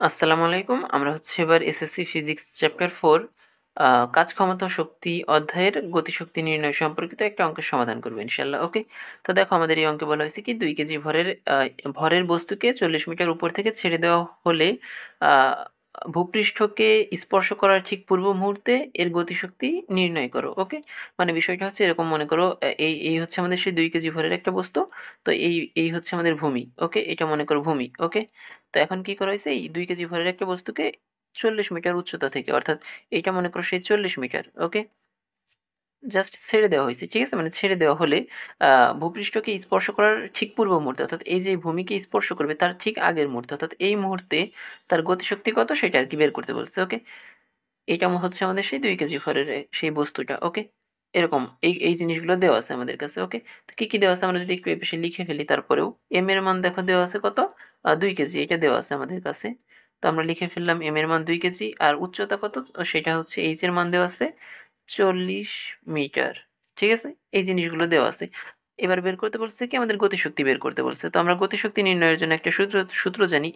আসসালামু আলাইকুম। আমরা হচ্ছে এবার এসএসসি ফিজিক্স চ্যাপ্টার 4 কাজ, ক্ষমতা, শক্তি অধ্যায়ের গতিশক্তি নির্ণয় সম্পর্কিত একটা অঙ্কের সমাধান করব ইনশাআল্লাহ। ওকে? তো দেখো আমাদের এই অঙ্কে বলা হয়েছে কি 2 কেজি ভরের বস্তুকে 40 মিটার উপর থেকে ছেড়ে দেওয়া হলে আ ভূপৃষ্ঠকে স্পর্শ করার ঠিক পূর্ব মুহূর্তে এর গতিশক্তি নির্ণয় করো। ওকে? মানে বিষয়টা হচ্ছে এরকম, মনে করো এই হচ্ছে আমাদের সেই 2 কেজি ভরের একটা বস্তু। তো এই হচ্ছে আমাদের ভূমি। ওকে? এটা মনে করো ভূমি। ওকে? তো এখন কি করা হয়েছে, এই 2 কেজি ভরের একটা বস্তুকে 40 মিটার উচ্চতা থেকে, অর্থাৎ এইটা মনে করো সেই 40 মিটার, ওকে? জাস্ট ছেড়ে দেওয়া হয়েছে, ঠিক আছে? মানে ছেড়ে দেওয়া হলে ভূপৃষ্ঠকে স্পর্শ করার ঠিক পূর্ব মুহূর্তে, অর্থাৎ এই যে ভূমিকে স্পর্শ করবে তার ঠিক আগের মুহূর্তে, অর্থাৎ এই মুহূর্তে তার গতিশক্তি কত সেটা আর কি বের করতে বলছে। ওকে? এটা হচ্ছে আমাদের সেই 2 কেজি ভরের সেই বস্তুটা। ওকে? এরকম এই জিনিসগুলো দেওয়া আছে আমাদের কাছে। ওকে? তো কি দেওয়া আছে আমরা যদি একটু এপাশে লিখে ফেলি তারপরেও। m এর মান দেখো দেওয়া আছে কত? 2 কেজি, এটা দেওয়া আছে আমাদের কাছে। তো আমরা লিখে ফেললাম m এর মান 2 কেজি, আর উচ্চতা কত সেটা হচ্ছে h এর মান দেওয়া আছে 40 মিটার। ঠিক আছে? এই জিনিসগুলো দেওয়া আছে। এবার বের করতে বলছে কি, আমাদের গতিশক্তি বের করতে বলছে। তো আমরা গতিশক্তি নির্ণয়ের জন্য একটা সূত্র জানি,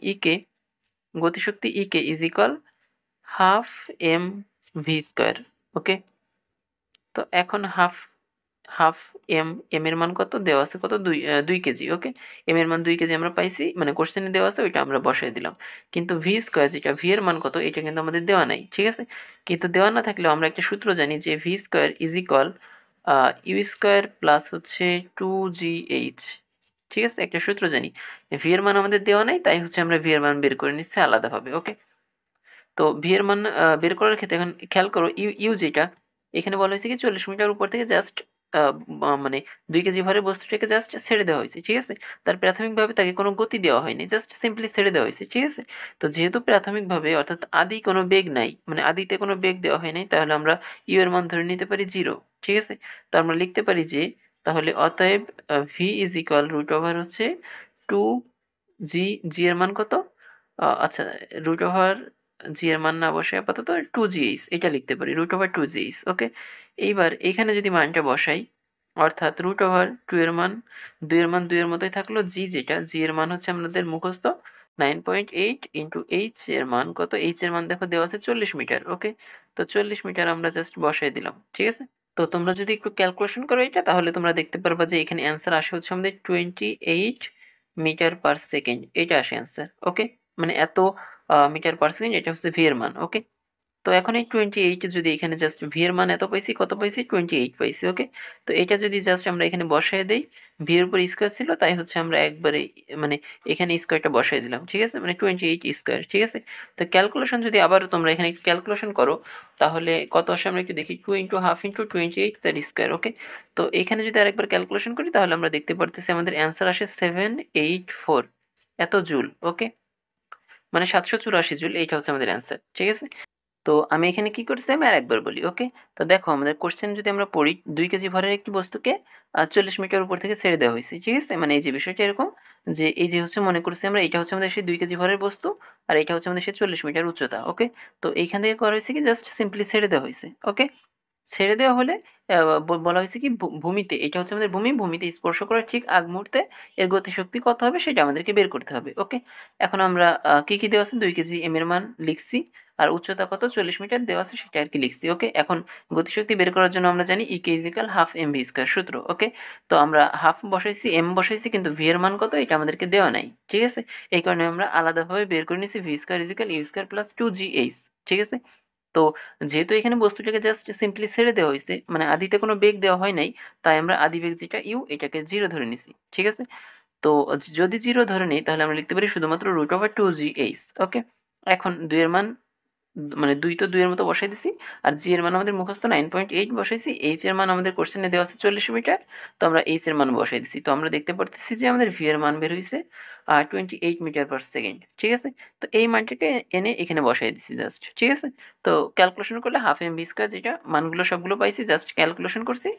গতিশক্তি is equal half M V square. Okay? তো এখন হাফ হাফ এম এর মান কত দেওয়া আছে, কত? 2 কেজি। ওকে? এম এর মান 2 কেজি আমরা পাইছি, মানে কোশ্চেনে দেওয়া আছে, ওইটা আমরা বসাই দিলাম। কিন্তু ভি স্কোয়ার, যেটা ভি এর মান কত, এটা কিন্তু আমাদের দেওয়া নাই। ঠিক আছে? কিন্তু দেওয়া না থাকলেও আমরা একটা সূত্র জানি যে V square is equal U square plus হচ্ছে 2GH। ঠিক আছে? একটা সূত্র জানি। ভি এর মান আমাদের দেওয়া নাই, তাই হচ্ছে আমরা ভি এর মান বের করে নিচ্ছি আলাদাভাবে। ওকে? তো ভি এর মান বের করার ক্ষেত্রে এখন খেয়াল করো, ইউ যেটা এখানে বলা হয়েছে কি 40 মিটার উপর থেকে জাস্ট মানে 2 কেজি ভরের বস্তুটাকে জাস্ট ছেড়ে দেওয়া হয়েছে। ঠিক আছে? তার প্রাথমিকভাবে তাকে কোনো গতি দেওয়া হয়নি, জাস্ট সিম্পলি ছেড়ে দেওয়া হয়েছে। ঠিক আছে? তো যেহেতু প্রাথমিকভাবে, অর্থাৎ আদি কোনো বেগ নাই, মানে আদিতে কোনো বেগ দেওয়া হয় নাই, তাহলে আমরা ইউ এর মান ধরে নিতে পারি 0। ঠিক আছে? তো আমরা লিখতে পারি যে তাহলে অতএব V is equal root over হচ্ছে 2 জি এর মান কত? আচ্ছা, রুট ওভার জি এর মান না বসে আপাতত 2GH এটা লিখতে পারি, রুট ওভার 2GH। ওকে? এইবার এইখানে যদি মানটা বসাই, অর্থাৎ রুট ওভার 2 এর মতোই থাকলো, জি এর মান হচ্ছে আমাদের মুখস্থ 9.8 ইন্টু এইচ এর মান কত? এইচ এর মান দেখো দেওয়া আছে 40 মিটার। ওকে? তো 40 মিটার আমরা জাস্ট বসাই দিলাম। ঠিক আছে? তো তোমরা যদি একটু ক্যালকুলেশন করো এটা, তাহলে তোমরা দেখতে পারবা যে এখানে অ্যান্সার আসে হচ্ছে আমাদের 28 মিটার পার সেকেন্ড, এটা আসে অ্যান্সার। ওকে? মানে এত মিটার পার সেকেন্ড, এটা হচ্ছে ভি এর মান। ওকে? তো এখন এই 28 যদি এখানে জাস্ট ভি এর মান এত পাইছি, কত পাইছি? 28 পাইছি। ওকে? তো এটা যদি জাস্ট আমরা এখানে বসায় দেই, ভি এর উপর স্কোয়ার ছিল, তাই হচ্ছে আমরা একবারে মানে এখানে স্কোয়ারটা বসায় দিলাম। ঠিক আছে? মানে 28 স্কোয়ার। ঠিক আছে? তো ক্যালকুলেশন যদি আবারও তোমরা এখানে একটু ক্যালকুলেশন করো, তাহলে কত আসে আমরা একটু দেখি। 2 ইন্টু হাফ ইন্টু 28 তার স্কোয়ার। ওকে? তো এখানে যদি আরেকবার ক্যালকুলেশন করি, তাহলে আমরা দেখতে পারতেছি আমাদের অ্যান্সার আসে 784 এত জুল। ওকে? মানে 784 জুল, এইটা হচ্ছে আমাদের অ্যান্সার। ঠিক আছে? তো আমি এখানে কি করছি, আমি আরেকবার বলি। ওকে? তো দেখো আমাদের কোশ্চেন যদি আমরা পড়ি, 2 কেজি ভরের একটি বস্তুকে 40 মিটার উপর থেকে ছেড়ে দেওয়া হয়েছে। ঠিক আছে? মানে এই যে বিষয়টা এরকম, যে এই যে হচ্ছে মনে করছি আমরা, এটা হচ্ছে আমাদের সেই 2 কেজি ভরের বস্তু, আর এটা হচ্ছে আমাদের সেই 40 মিটার উচ্চতা। ওকে? তো এইখান থেকে করা হয়েছে কি, জাস্ট সিম্পলি ছেড়ে দেওয়া হয়েছে। ওকে? ছেড়ে দেওয়া হলে বলা হয়েছে কি, ভূমিতে, এটা হচ্ছে আমাদের ভূমিতে স্পর্শ করার ঠিক আগ মুহূর্তে এর গতিশক্তি কত হবে সেটা আমাদেরকে বের করতে হবে। ওকে? এখন আমরা কি দেওয়া আছে, 2 কেজি এম এর মান লিখছি, আর উচ্চতা কত 40 মিটার দেওয়া আছে সেটা আর কি লিখছি। ওকে? এখন গতিশক্তি বের করার জন্য আমরা জানি ইকে is equal half M V square সূত্র। ওকে? তো আমরা হাফ বসাইছি, এম বসাইছি, কিন্তু ভি এর মান কত এটা আমাদেরকে দেওয়া নাই। ঠিক আছে? এই কারণে আমরা আলাদাভাবে বের করে নিছি V square is equal U square plus 2GH। ঠিক আছে? তো যেহেতু এখানে বস্তুটাকে জাস্ট সিম্পলি ছেড়ে দেওয়া হয়েছে, মানে আদিতে কোনো বেগ দেওয়া হয় নাই, তাই আমরা আদি বেগ যেটা ইউ এটাকে 0 ধরে নিছি। ঠিক আছে? তো যদি 0 ধরে নিই, তাহলে আমরা লিখতে পারি শুধুমাত্র রুট ওভার 2GH। ওকে? এখন 2 এর মান, মানে 2 তো 2 এর মতো বসাই দিছি, আর জি এর মান আমাদের মুখস্থ 9.8 বসাইছি, এইচ এর মান আমাদের কোশ্চেনে দেওয়া আছে 40 মিটার, তো আমরা এইচ এর মান বসাই দিছি। তো আমরা দেখতে পারতেছি যে আমাদের ভি এর মান বের হইছে 28 মিটার পার সেকেন্ড। ঠিক আছে? তো এই মানটাকে এনে এখানে বসাই দিছি জাস্ট। ঠিক আছে? তো ক্যালকুলেশন করলে হাফ এম ভি স্কোয়ার, যেটা মানগুলো সবগুলো পাইছি, জাস্ট ক্যালকুলেশন করছি।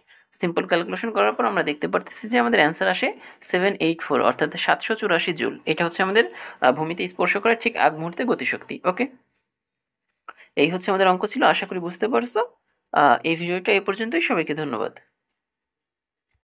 সিম্পল ক্যালকুলেশন করার পর আমরা দেখতে পারতেছি যে আমাদের অ্যান্সার আসে 784, অর্থাৎ 784 জুল। এটা হচ্ছে আমাদের ভূমিতে স্পর্শ করার ঠিক আগ মুহূর্তে গতিশক্তি। ওকে? এই হচ্ছে আমাদের অঙ্ক ছিল, আশা করি বুঝতে পারছো। এই ভিডিওটা এই পর্যন্তই, সবাইকে ধন্যবাদ।